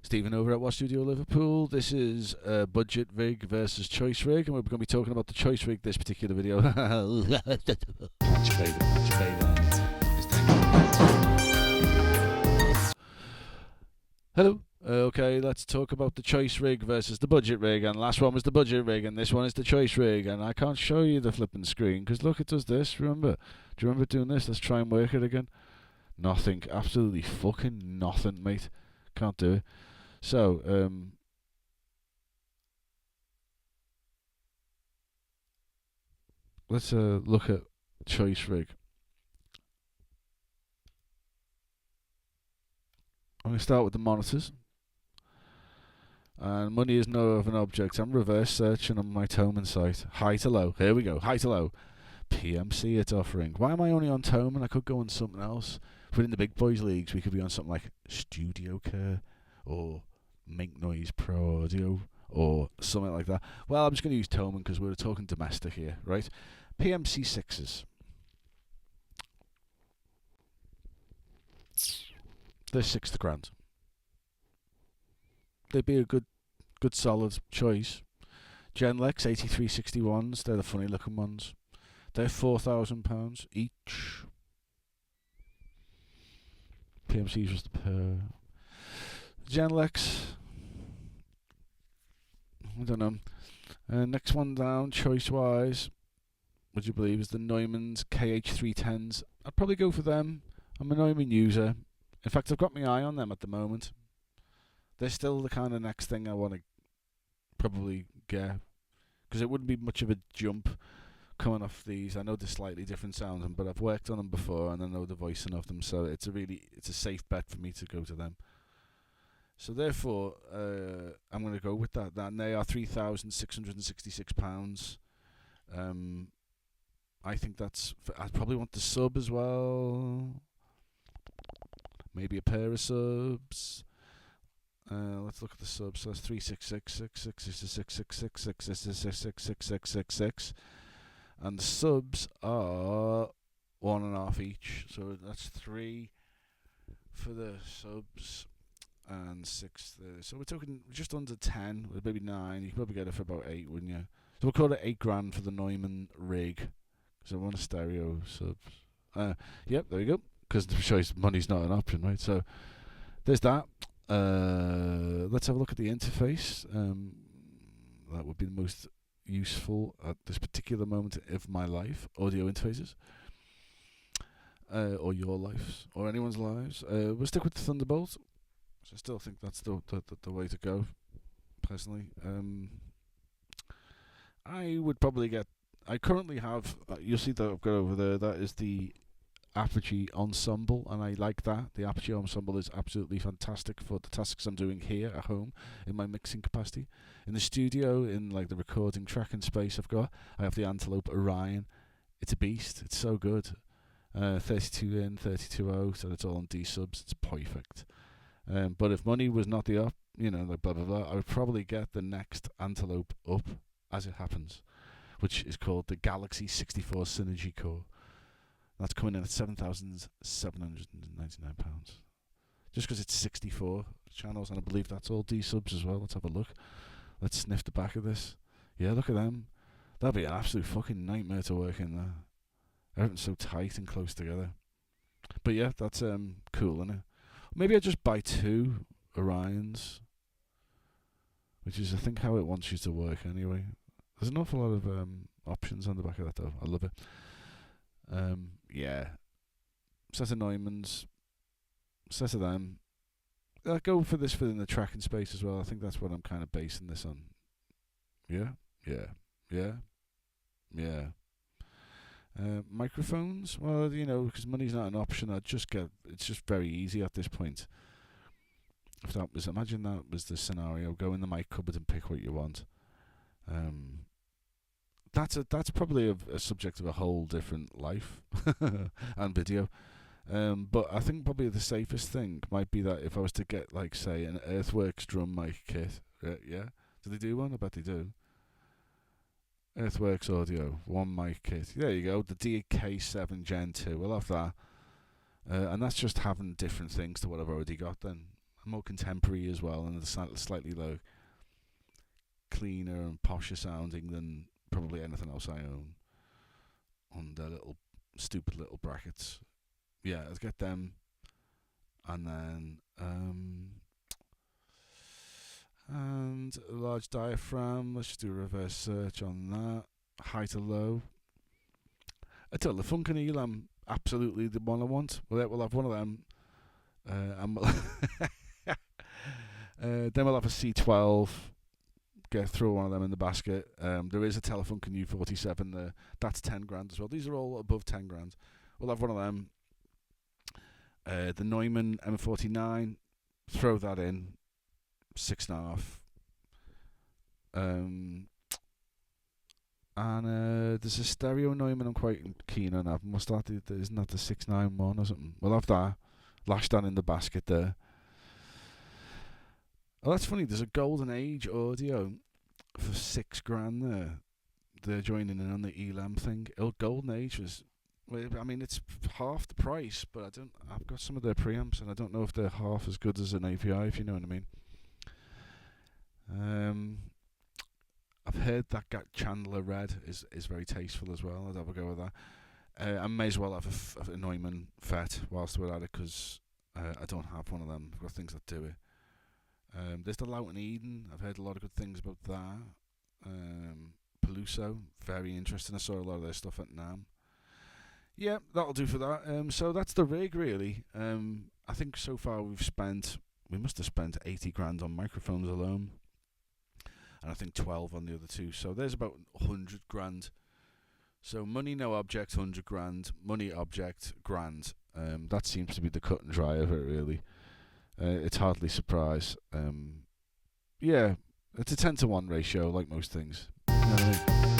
Stephen over at What Studio Liverpool. This is budget rig versus choice rig, and we're going to be talking about the choice rig this particular video. Hello. Okay, let's talk about the choice rig versus the budget rig. And last one was the budget rig, and this one is the choice rig. And I can't show you the flipping screen because look, it does this. Remember? Do you remember doing this? Let's try and work it again. Nothing. Absolutely fucking nothing, mate. Can't do it. So, let's look at choice rig. I'm going to start with the monitors. And money is no of an object. I'm reverse searching on my Toman site. High to low. Here we go. High to low. PMC it's offering. Why am I only on Toman? I could go on something else. If we're in the big boys leagues, we could be on something like Studio Care or Make Noise Pro Audio or something like that. Well, I'm just going to use Toman because we're talking domestic here, right? PMC 6s. They're £6,000. They'd be a good solid choice. Genlex 8361s, they're the funny looking ones. They're £4,000 each. PMC's just a pair. Genlex, I don't know. Next one down, choice wise, would you believe, is the Neumann's KH310s. I'd probably go for them. I'm a Neumann user. In fact, I've got my eye on them at the moment. They're still the kind of next thing I want to probably get, because it wouldn't be much of a jump coming off these. I know they're slightly different sounding, but I've worked on them before and I know the voicing of them, so it's a safe bet for me to go to them. So therefore, I'm going to go with that. And they are £3,666. I think that's. I'd probably want the sub as well. Maybe a pair of subs. Let's look at the subs. So that's 36666. This is 6666. This is 66666. And the subs are 1.5 each. So that's 3 for the subs and 6 there. So we're talking just under 10, maybe 9. You could probably get it for about 8, wouldn't you? So we'll call it £8,000 for the Neumann rig. So I want a stereo subs. Yep, there we go. Because the choice money's not an option, right? So there's that. Let's have a look at the interface. That would be the most useful at this particular moment of my life. Audio interfaces. Or your lives. Or anyone's lives. We'll stick with the Thunderbolt. So I still think that's the way to go, personally. I would probably get... I currently have... you'll see that I've got over there. That is the Apogee Ensemble, and I like that. The Apogee Ensemble is absolutely fantastic for the tasks I'm doing here at home in my mixing capacity. In the studio, in like the recording tracking space I have the Antelope Orion. It's a beast. It's so good. 32 in, 32 out, so it's all on D subs. It's perfect. But if money was not the up, like blah blah blah, I would probably get the next Antelope up as it happens, which is called the Galaxy 64 Synergy Core. That's coming in at £7,799. Just because it's 64 channels, and I believe that's all D subs as well. Let's have a look. Let's sniff the back of this. Yeah, look at them. That'd be an absolute fucking nightmare to work in there. Everything's so tight and close together. But yeah, that's cool, isn't it? Maybe I just buy 2 Orions, which is I think how it wants you to work anyway. There's an awful lot of options on the back of that though. I love it. Yeah. Set of Neumanns. Set of them. I'll go for this within the tracking space as well. I think that's what I'm kind of basing this on. Yeah. Microphones? Well, because money's not an option, it's just very easy at this point. Imagine that was the scenario. Go in the mic cupboard and pick what you want. That's probably a subject of a whole different life and video. But I think probably the safest thing might be that if I was to get, like, say, an Earthworks drum mic kit. Yeah? Do they do one? I bet they do. Earthworks Audio, 1 mic kit. There you go, the DK7 Gen 2. We'll have that. And that's just having different things to what I've already got then. more contemporary as well, and slightly like cleaner and posher sounding than probably anything else I own on the little stupid little brackets. Yeah, let's get them, and then and a large diaphragm. Let's just do a reverse search on that. High to low. I tell the Funk and Elam, absolutely the one I want. We'll have one of them. And then we'll have a C12. Throw one of them in the basket. There is a Telefunken U47 there. That's 10 grand as well. These are all above 10 grand. We'll have one of them. The Neumann M49. Throw that in. 6.5. And there's a stereo Neumann I'm quite keen on having. What's that? Isn't that the 691 or something? We'll have that. Lash that in the basket there. Oh, that's funny. There's a Golden Age audio for 6 grand there. They're joining in on the Elam thing. Golden Age was, I mean, it's half the price, but I've got some of their preamps, and I don't know if they're half as good as an API, if you know what I mean. I've heard that Chandler Red is very tasteful as well. I'd have a go with that. I may as well have a Neumann FET whilst we're at it, because I don't have one of them. I've got things that do it. There's the Loughton Eden. I've heard a lot of good things about that. Peluso, very interesting. I saw a lot of their stuff at NAMM. Yeah, that'll do for that. So that's the rig, really. I think so far we must have spent 80 grand on microphones alone, and I think 12 on the other two. So there's about 100 grand. So money, no object, 100 grand. Money, object, grand. That seems to be the cut and dry of it, really. It's hardly a surprise. Yeah, it's a 10-to-1 ratio, like most things. You know what I mean?